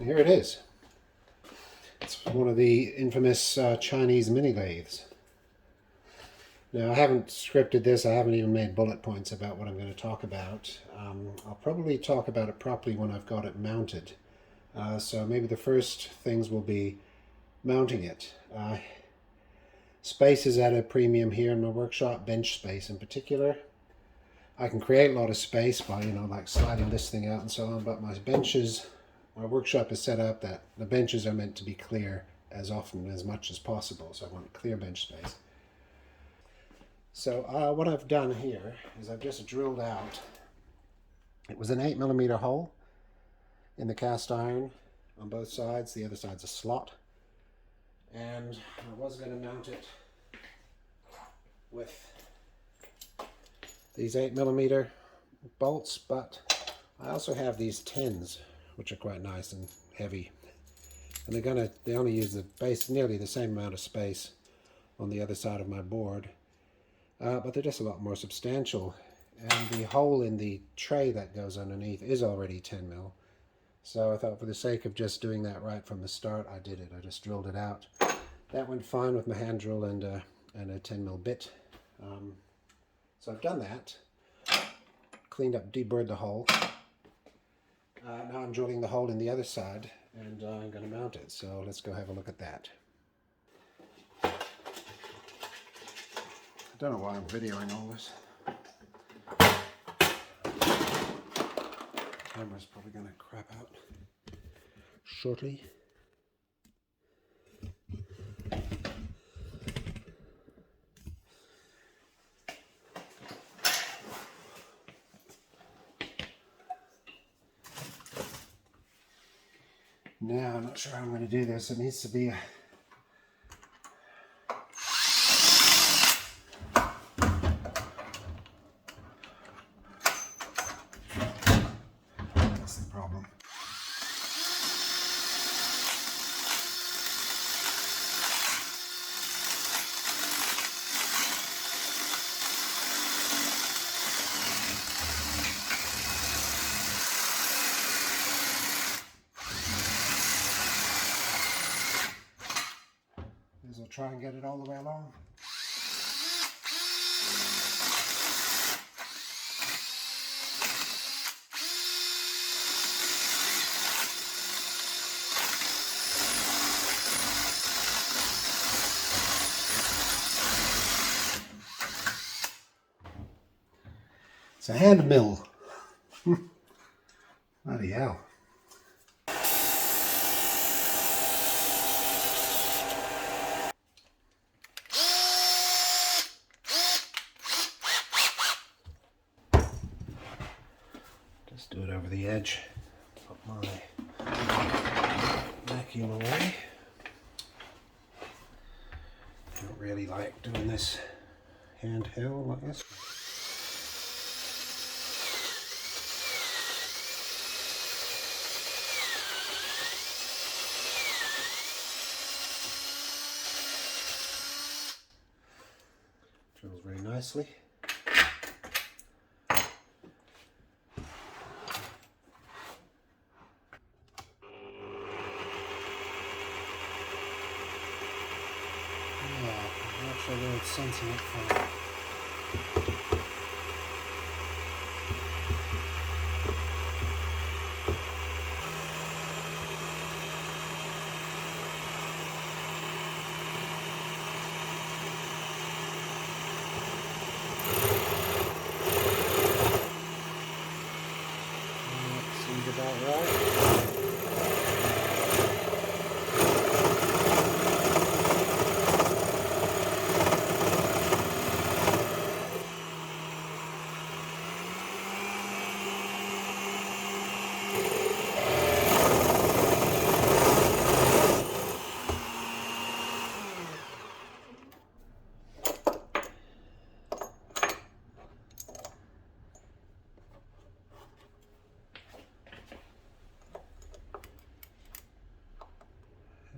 Here it is. It's one of the infamous Chinese mini lathes. Now, I haven't scripted this. I haven't even made bullet points about what I'm going to talk about. I'll probably talk about it properly when I've got it mounted. So maybe the first things will be mounting it. Space is at a premium here in my workshop, bench space in particular. I can create a lot of space by, like sliding this thing out and so on, but my workshop is set up that the benches are meant to be clear as much as possible, so I want clear bench space. So what I've done here is I've just drilled out, it was an 8mm hole in the cast iron on both sides, the other side's a slot, and I was going to mount it with these 8mm bolts, but I also have these 10s, which are quite nice and heavy, and they only use nearly the same amount of space on the other side of my board, but they're just a lot more substantial, and the hole in the tray that goes underneath is already 10mm. So I thought, for the sake of just doing that right from the start, I did it. I just drilled it out. That went fine with my hand drill and a 10mm bit. So I've done that, cleaned up, deburred the hole. Now I'm drilling the hole in the other side, and I'm going to mount it. So let's go have a look at that. I don't know why I'm videoing all this. The camera's probably going to crap out shortly. Now, I'm not sure how I'm going to do this. It needs to be that's the problem. I'll try and get it all the way along. It's a hand mill. Bloody hell. Just do it over the edge. Put my vacuum away. Don't really like doing this handheld like this. Drills very nicely. I'm not sure where it's sensing it from. That seems about right.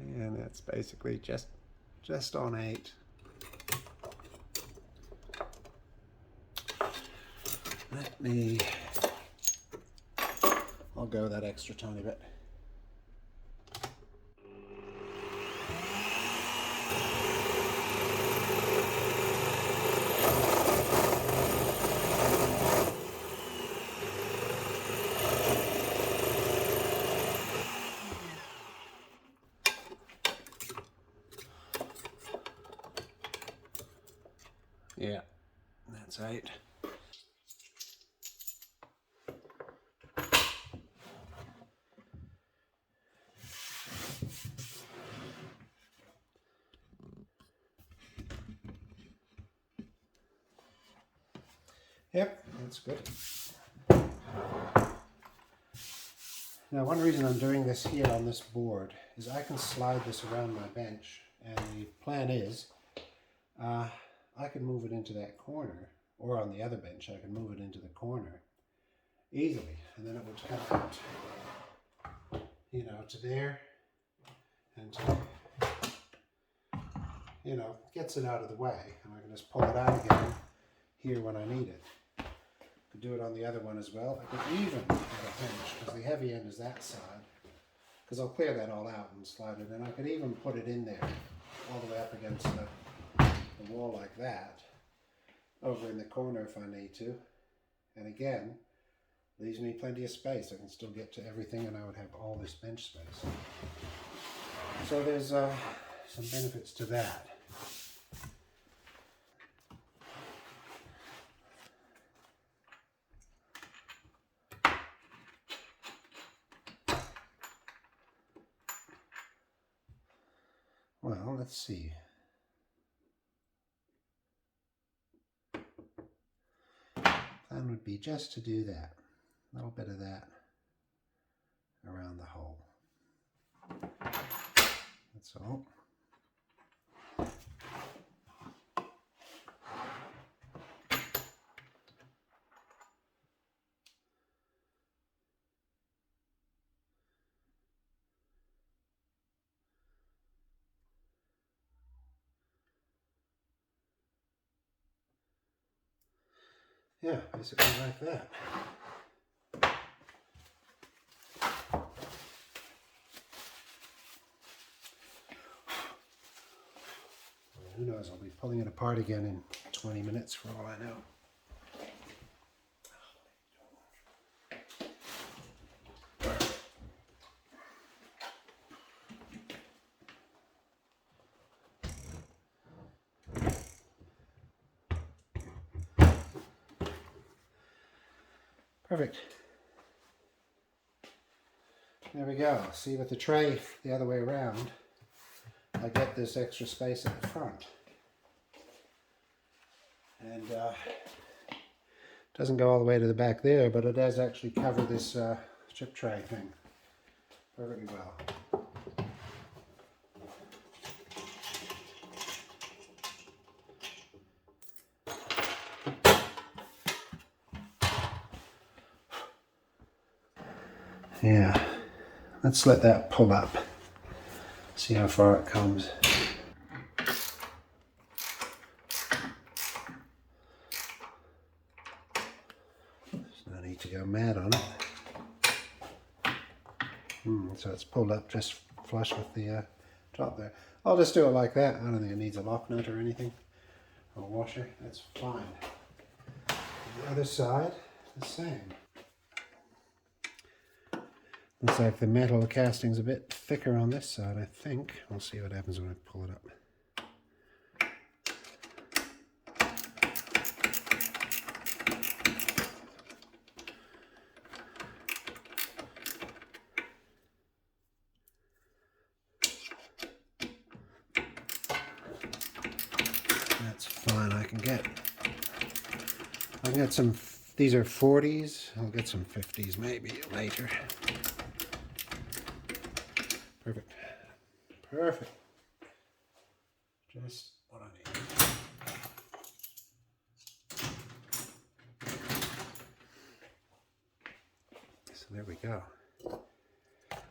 And that's basically just on 8. I'll go that extra tiny bit. Yeah, that's 8. Yep, that's good. Now, one reason I'm doing this here on this board is I can slide this around my bench, and the plan is I can move it into that corner, or on the other bench I can move it into the corner easily, and then it would come out, you know, to there, and to, you know, gets it out of the way, and I can just pull it out again here when I need it. Could do it on the other one as well. I could even have a bench, because the heavy end is that side, because I'll clear that all out and slide it in. I could even put it in there all the way up against the wall like that, over in the corner if I need to, and again leaves me plenty of space. I can still get to everything, and I would have all this bench space. So there's some benefits to that. Well, let's see. Plan would be just to do that. A little bit of that around the hole. That's all. Yeah, basically like that. Who knows, I'll be pulling it apart again in 20 minutes for all I know. Perfect. There we go. See, with the tray the other way around, I get this extra space at the front. And doesn't go all the way to the back there, but it does actually cover this chip tray thing perfectly well. Yeah, let's let that pull up. See how far it comes. There's no need to go mad on it. So it's pulled up just flush with the top there. I'll just do it like that. I don't think it needs a lock nut or anything, or a washer. That's fine. The other side, the same. Looks like the metal casting's a bit thicker on this side, I think. We'll see what happens when I pull it up. That's fine. I can get some, these are 40s. I'll get some 50s maybe later. Perfect. Perfect. Just what I need. So there we go.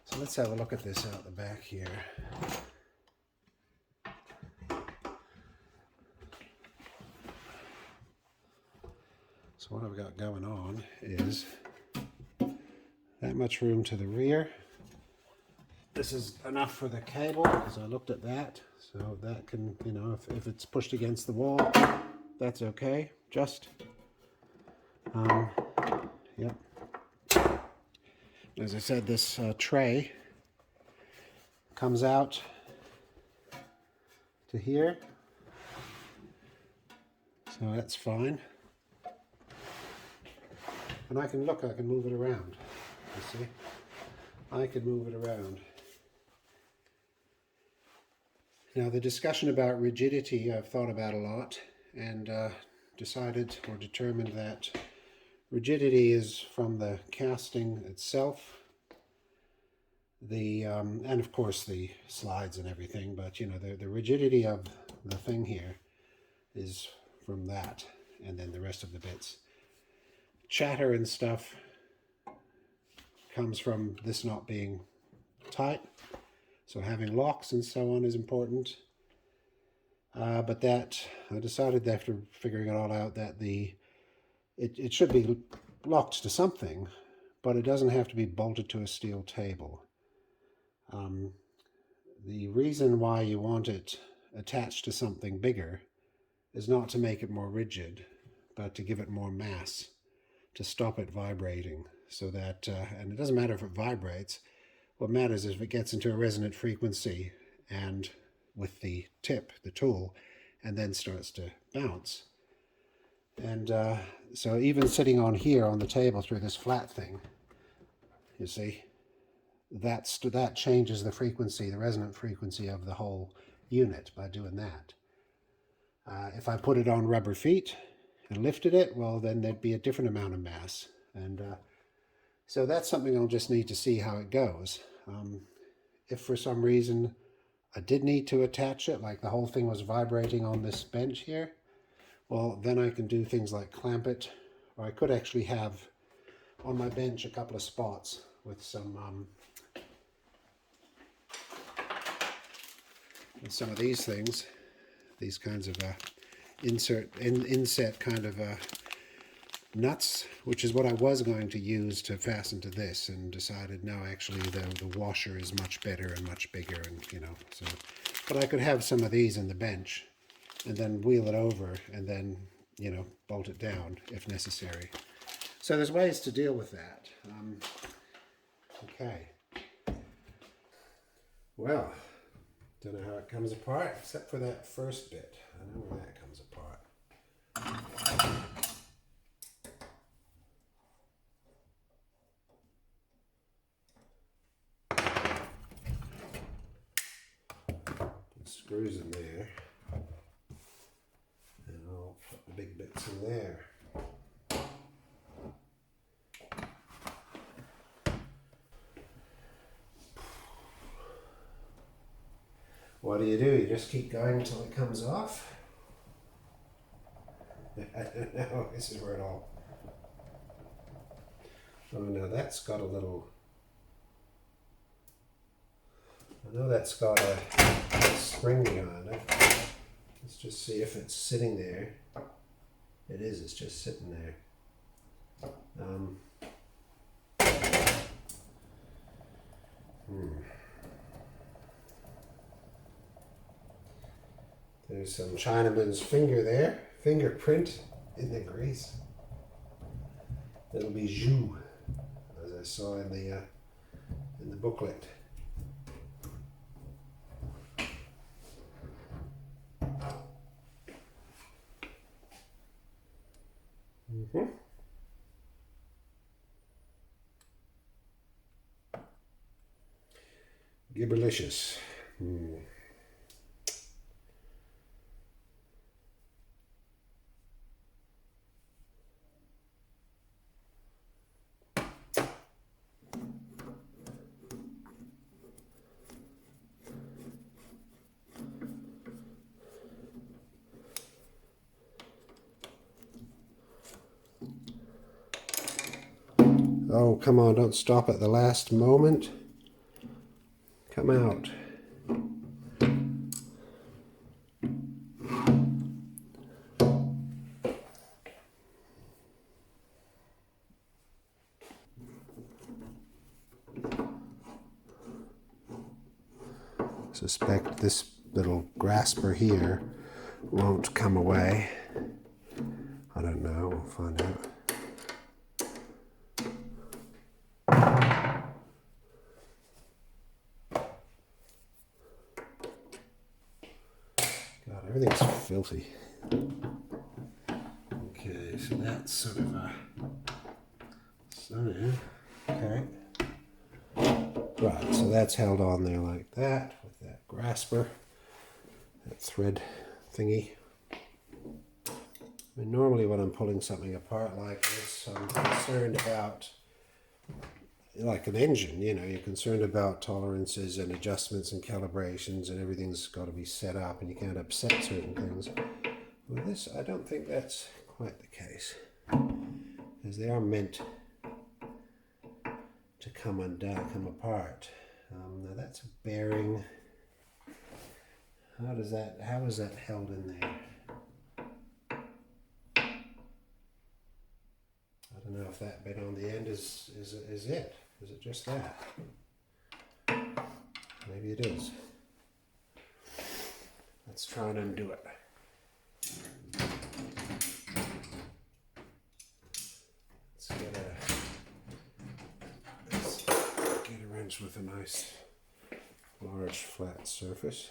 So let's have a look at this out the back here. So what I've got going on is that much room to the rear, this is enough for the cable, because I looked at that. So that can, you know, if it's pushed against the wall, that's okay. Just, yep. As I said, this tray comes out to here. So that's fine. And I can move it around. You see? I can move it around. Now the discussion about rigidity I've thought about a lot, and decided or determined that rigidity is from the casting itself, and of course the slides and everything, but you know, the rigidity of the thing here is from that, and then the rest of the bits. Chatter and stuff comes from this not being tight, so having locks and so on is important. But that, I decided after figuring it all out that it should be locked to something, but it doesn't have to be bolted to a steel table. The reason why you want it attached to something bigger is not to make it more rigid, but to give it more mass, to stop it vibrating, so that, and it doesn't matter if it vibrates, what matters is if it gets into a resonant frequency and with the tip, the tool, and then starts to bounce. And so even sitting on here on the table through this flat thing, you see, that changes the frequency, the resonant frequency of the whole unit by doing that. If I put it on rubber feet and lifted it, well, then there'd be a different amount of mass. And so that's something I'll just need to see how it goes. If for some reason I did need to attach it, like the whole thing was vibrating on this bench here, well, then I can do things like clamp it, or I could actually have on my bench a couple of spots with some of these things, these kinds of inset kind of nuts, which is what I was going to use to fasten to this, and decided no, actually the washer is much better and much bigger, and you know, so, but I could have some of these in the bench and then wheel it over and then, you know, bolt it down if necessary. So there's ways to deal with that. Okay. Well, don't know how it comes apart, except for that first bit. I know where that comes apart. Screws in there, and I'll put the big bits in there. What do? You just keep going until it comes off? I don't know, this is where it all... Oh no, that's got a little... I know that's got a spring behind it. Let's just see if it's sitting there. It is, it's just sitting there. There's some Chinaman's finger there, fingerprint in the grease. It'll be Zhu, as I saw in the booklet. Gibberlicious. Oh, come on, don't stop at the last moment. Come out. suspect this little grasper here won't come away. I don't know, we'll find out. God, everything's filthy. Okay, so that's sort of a... Okay. Right, so that's held on there like that with that grasper, that thread thingy. I mean, normally when I'm pulling something apart like this, I'm concerned about, like an engine, you know, you're concerned about tolerances and adjustments and calibrations, and everything's got to be set up and you can't upset certain things. With this, I don't think that's quite the case, because they are meant to come undone, come apart. Now that's a bearing. How is that held in there? I don't know if that bit on the end is it. Is it just that? Maybe it is. Let's try and undo it. Let's get a wrench with a nice large flat surface.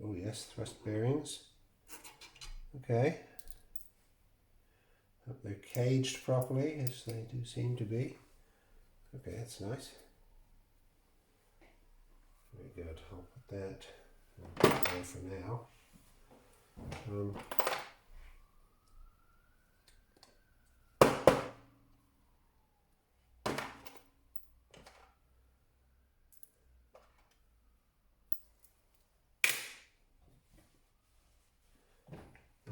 Oh yes, thrust bearings. Okay. Hope they're caged properly, as they do seem to be. Okay, that's nice. Very good. I'll put that there for now.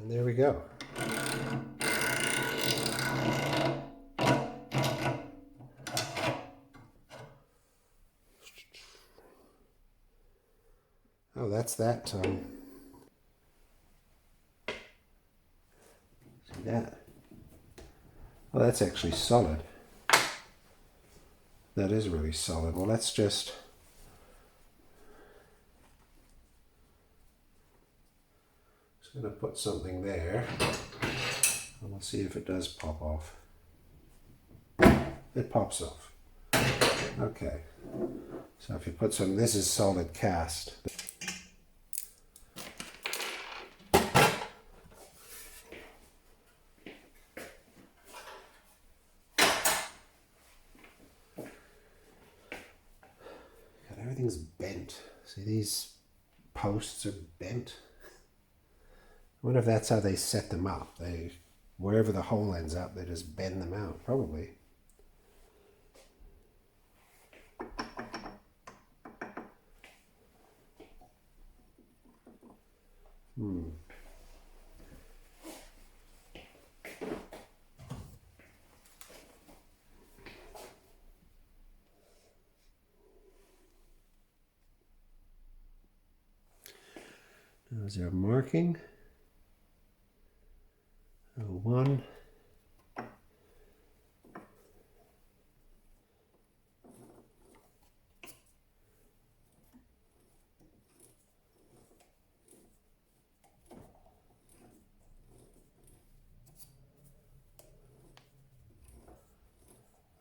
And there we go. Oh, that's that. See that? Well, that's actually solid. That is really solid. Well, let's just... I'm going to put something there, and we'll see if it does pop off. It pops off. Okay. So if you put some... This is solid cast. Everything's bent. See, these posts are bent. I wonder if that's how they set them up. They, wherever the hole ends up, they just bend them out, probably. Now, is there a marking? One.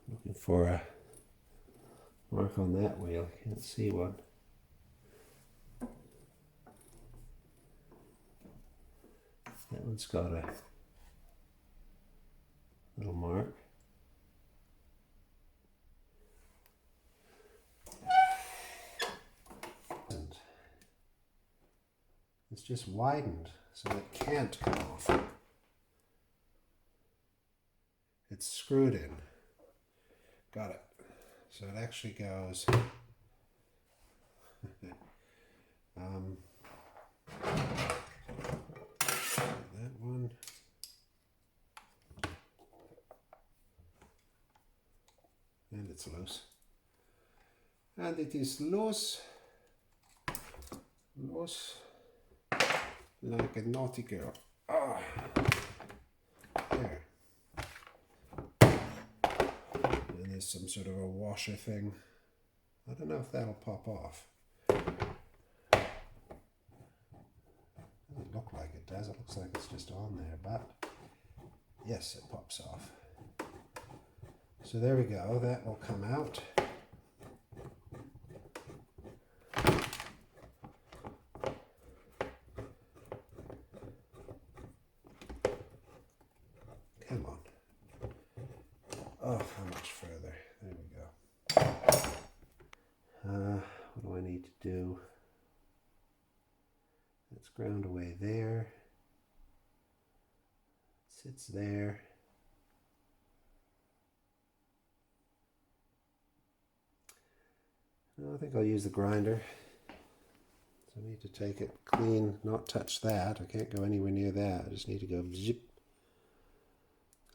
Looking for a mark on that wheel. Can't see one. That one's got a little mark. And it's just widened, so it can't come off. It's screwed in. Got it. So it actually goes it's loose. And it is loose. Loose. Like a naughty girl. Ah. There. And there's some sort of a washer thing. I don't know if that'll pop off. Doesn't look like it does. It looks like it's just on there, but yes, it pops off. So there we go. That will come out. Come on. Oh, how much further? There we go. What do I need to do? It's ground away there. It sits there. No, I think I'll use the grinder. So I need to take it clean, not touch that. I can't go anywhere near that. I just need to go zip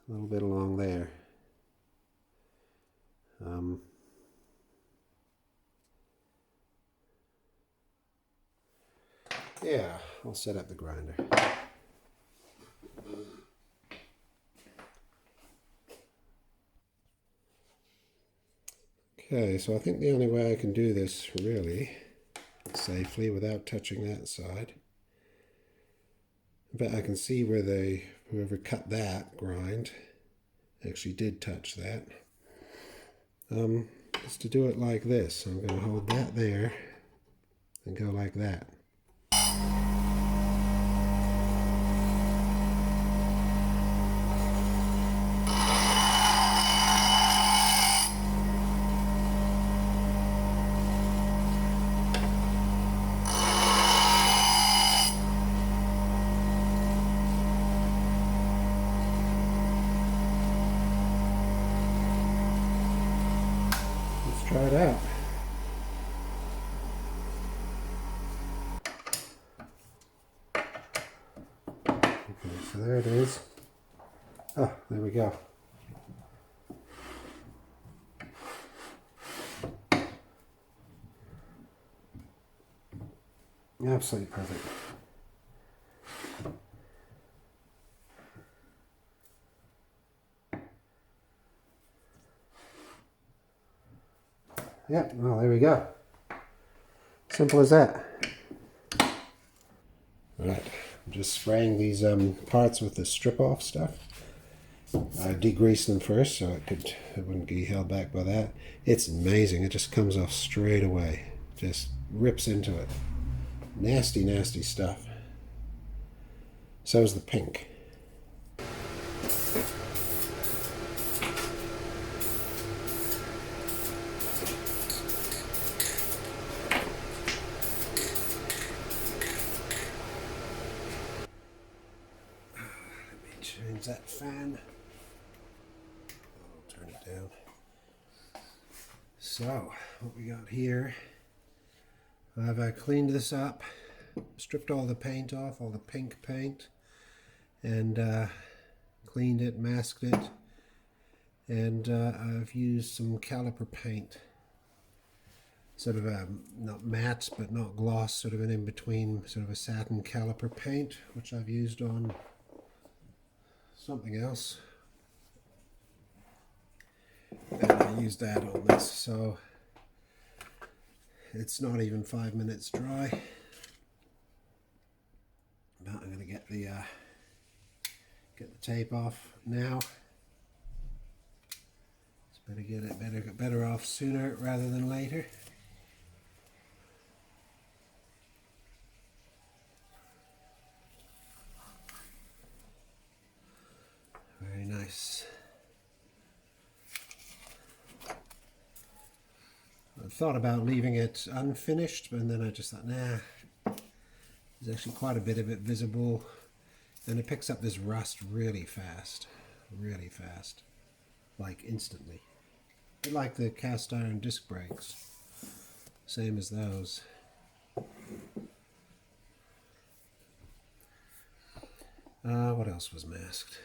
a little bit along there. Yeah, I'll set up the grinder. Okay, so I think the only way I can do this really safely without touching that side, but I can see where whoever cut that grind actually did touch that, is to do it like this. So I'm going to hold that there and go like that. Try it out. Okay, so there it is. Oh, there we go. Absolutely perfect. Yeah, well, there we go. Simple as that. Right, I'm just spraying these parts with the strip off stuff. I degreased them first so it wouldn't be held back by that. It's amazing, it just comes off straight away. Just rips into it. Nasty, nasty stuff. So is the pink. Change that fan. I'll turn it down. So, what we got here, I've cleaned this up, stripped all the paint off, all the pink paint, and cleaned it, masked it, and I've used some caliper paint. Sort of a, not matte, but not gloss, sort of an in-between, sort of a satin caliper paint, which I've used on something else, and I used that on this, so it's not even 5 minutes dry. But I'm going to get the tape off now. It's better get it better off sooner rather than later. Very nice. I thought about leaving it unfinished, but then I just thought, nah, there's actually quite a bit of it visible, and it picks up this rust really fast, like instantly. A bit like the cast iron disc brakes, same as those. What else was masked?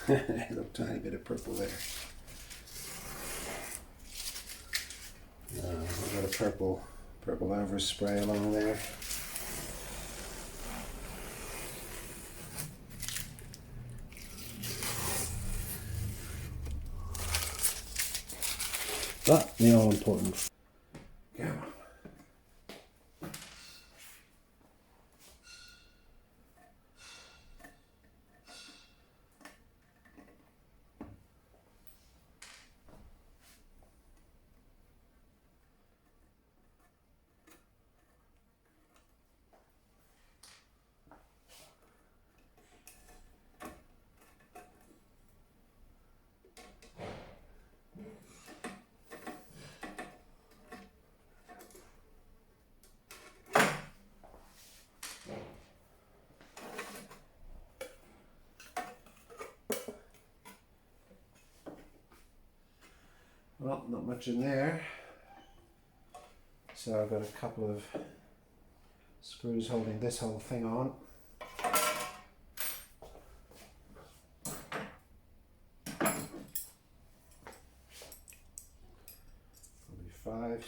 A little tiny bit of purple there. I've got a purple overspray along there. But the all important. Go. Well, not much in there. So I've got a couple of screws holding this whole thing on. 45s.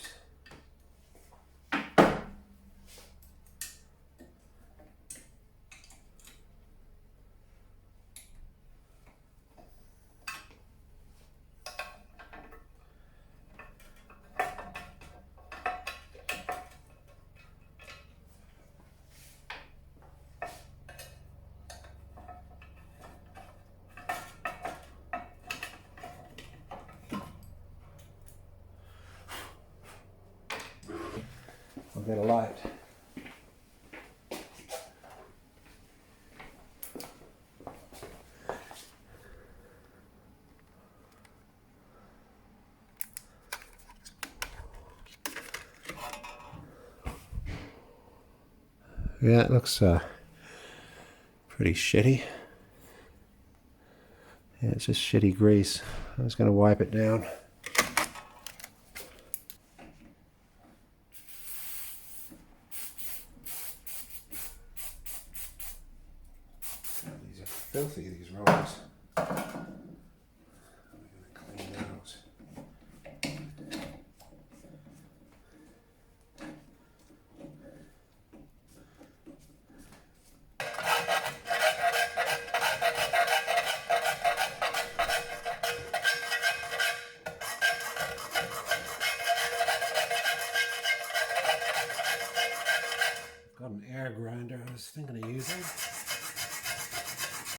I'll get a light. Yeah, it looks pretty shitty. Yeah, it's just shitty grease. I'm just going to wipe it down. These are filthy, these rollers. I'm going to clean those. Got an air grinder I was thinking of using.